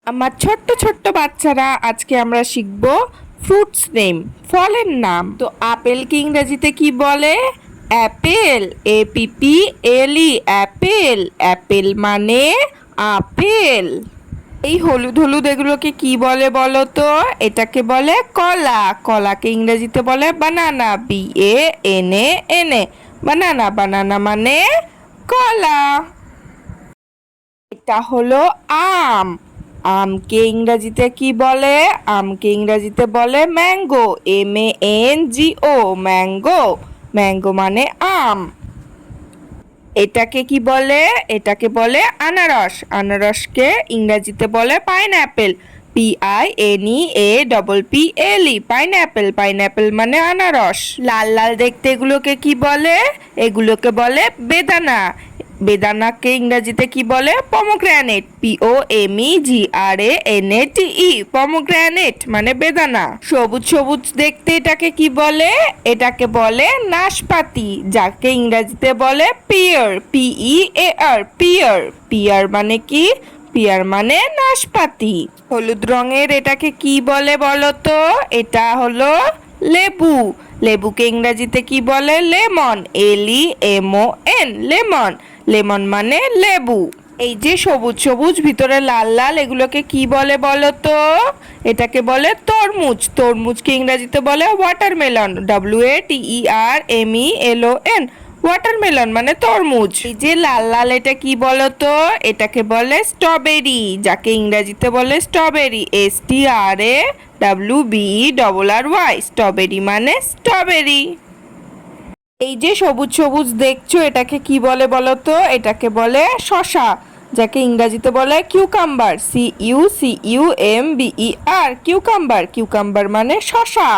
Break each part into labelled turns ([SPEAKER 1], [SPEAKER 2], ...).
[SPEAKER 1] আমার ছোট্ট ছোট্ট বাচ্চারা, আজকে আমরা শিখব ফ্রুটস নেম, ফলের নাম। তো আপেলকে ইংরেজিতে কি বলে? Apple, APPLE, Apple. অ্যাপেল মানে আপেল। এই হলুদ হলুদ এগুলোকে কি বলে বলো তো? এটাকে বলে কলা। কলাকে ইংরেজিতে বলে বানানা, BANANA, বানানা। বানানা মানে কলা। এটা হলো আম। আমকে ইংরেজিতে কি বলে? আমকে ইংরেজিতে বলে ম্যাঙ্গো, MANGO, ম্যাঙ্গো। ম্যাঙ্গো মানে আম। এটাকে কি বলে? এটাকে বলে আনারস। আনারসকে ইংরেজিতে বলে পাইনঅ্যাপেল, PINEAPPLE, পাইনঅ্যাপেল। পাইনঅ্যাপেল মানে আনারস। লাল লাল দেখতে এগুলোকে কি বলে? এগুলোকে বলে বেদানা। বেদানাকে ইংরেজিতে কি বলে? পমোগ্রানেট, POMEGRANATE, পমোগ্রানেট মানে বেদানা। সবুজ সবুজ দেখতে এটাকে কি বলে? এটাকে বলে নাশপাতি, যাকে ইংরেজিতে বলে পিয়ার, PEAR, পিয়ার। পিয়ার মানে কি? পিয়ার মানে নাশপাতি। হলুদ রঙের এটাকে কি বলে বলো তো? এটা হলো লেবু। লেবুকে ইংরেজিতে কি বলে? Lemon, LEMON, lemon. লেমন মানে লেবু। এই যে সবুজ সবুজ ভিতরে লাল লাল এগুলোকে কি বলে বলো তো? এটাকে বলে তরমুজ। তরমুজকে ইংরেজিতে বলে ওয়াটারমেলন, WATERMELON, ওয়াটারমেলন মানে তরমুজ। এই যে লাল লাল এটা কি বলো তো? এটাকে বলে স্ট্রবেরি, যাকে ইংরেজিতে বলে স্ট্রবেরি, STRAWBERRY, স্ট্রবেরি মানে স্ট্রবেরি। এই যে সবুজ সবুজ দেখছো এটাকে কি বলে বলো তো? এটাকে বলে শসা, যাকে ইংরেজিতে বলে কিউকাম্বার, CUCUMBER, কিউকাম্বার। কিউকাম্বার মানে শসা।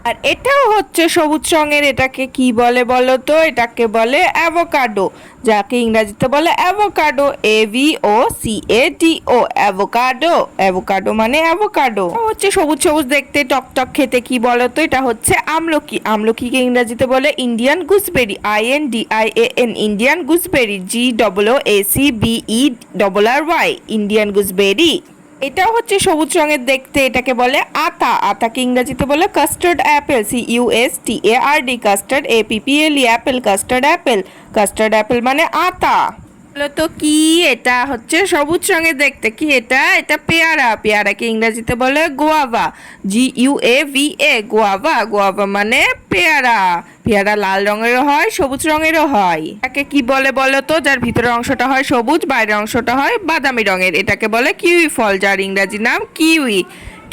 [SPEAKER 1] আর এটাও হচ্ছে সবুজ রঙের, এটাকে কি বলে বলো তো? এটাকে বলে অ্যাভোকাডো, যাকে ইংরেজিতে বলে অ্যাভোকাডো, AVOCADO, অ্যাভোকাডো। অ্যাভোকাডো মানে অ্যাভোকাডো। হচ্ছে সবুজ সবুজ দেখতে টকটক খেতে কি বলো তো? এটা হচ্ছে আমলকি। আমলকিকে ইংরেজিতে বলে Indian gooseberry, INDIAN, Indian gooseberry, GOOCBERRY, Indian gooseberry. এটাও হচ্ছে সবুজ রঙের দেখতে, এটাকে বলে আতা। আতাকে ইংরেজিতে বলে custard Apple, CUSTARD, custard, APPLE, Apple. Custard Apple. Custard Apple মানে আতা। বলো তো কি? এটা হচ্ছে সবুজ রঙের দেখতে কি এটা? এটা পেয়ারা। পেয়ারাকে ইংরেজিতে বলে গোয়াভা, GUAVA, গোয়াভা। গোয়াভা মানে পেয়ারা। পেয়ারা লাল রঙেরও হয়, সবুজ রঙেরও হয়। এটাকে কি বলে বলো তো? যার ভিতরের অংশটা হয় সবুজ, বাইরের অংশটা হয় বাদামি রঙের, এটাকে বলে কিউই ফল, যার ইংরেজি নাম কিউই,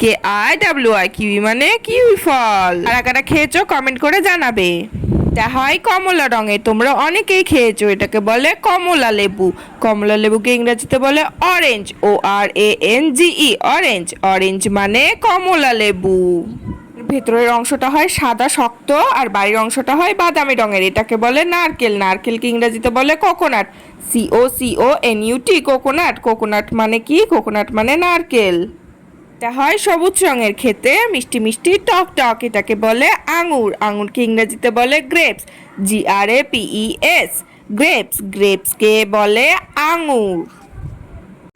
[SPEAKER 1] KIWI, কিউই মানে কিউই ফল। কারা কারা খেয়েছো কমেন্ট করে জানাবে। এটা হয় কমলা রঙের, তোমরা অনেকেই খেয়েছো, এটাকে বলে কমলা লেবু। কমলা লেবুকে ইংরেজিতে বলে অরেঞ্জ, ORANGE, অরেঞ্জ। অরেঞ্জ মানে কমলা লেবু। ভেতরের অংশটা হয় সাদা শক্ত আর বাইরের অংশটা হয় বাদামি রঙের, এটাকে বলে নারকেল। নারকেলকে ইংরেজিতে বলে কোকোনাট, COCONUT, কোকোনাট। কোকোনাট মানে কি? কোকোনাট মানে নারকেল। এটা হয় সবুজ রঙের, খেতে মিষ্টি মিষ্টি টক টক, এটাকে বলে আঙুর। আঙুরকে ইংরেজিতে বলে গ্রেপস, GRAPES, গ্রেপস। গ্রেপসকে বলে আঙুর।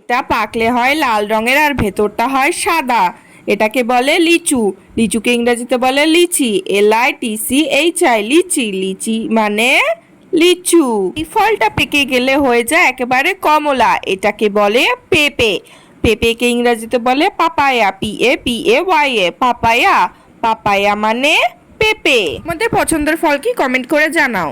[SPEAKER 1] এটা পাকলে হয় লাল রঙের আর ভেতরটা হয় সাদা, এটাকে বলে লিচু। লিচুকে ইংরেজিতে বলে লিচি, LITCHI, লিচি। লিচি মানে লিচু। এই ফলটা পেকে গেলে হয়ে যায় একেবারে কমলা, এটাকে বলে পেঁপে। পেঁপেকে ইংরেজিতে বলে পাপায়া, PAPAYA, পাপায়া। পাপায়া মানে পেঁপে। আমাদের পছন্দের ফল কি? কমেন্ট করে জানাও।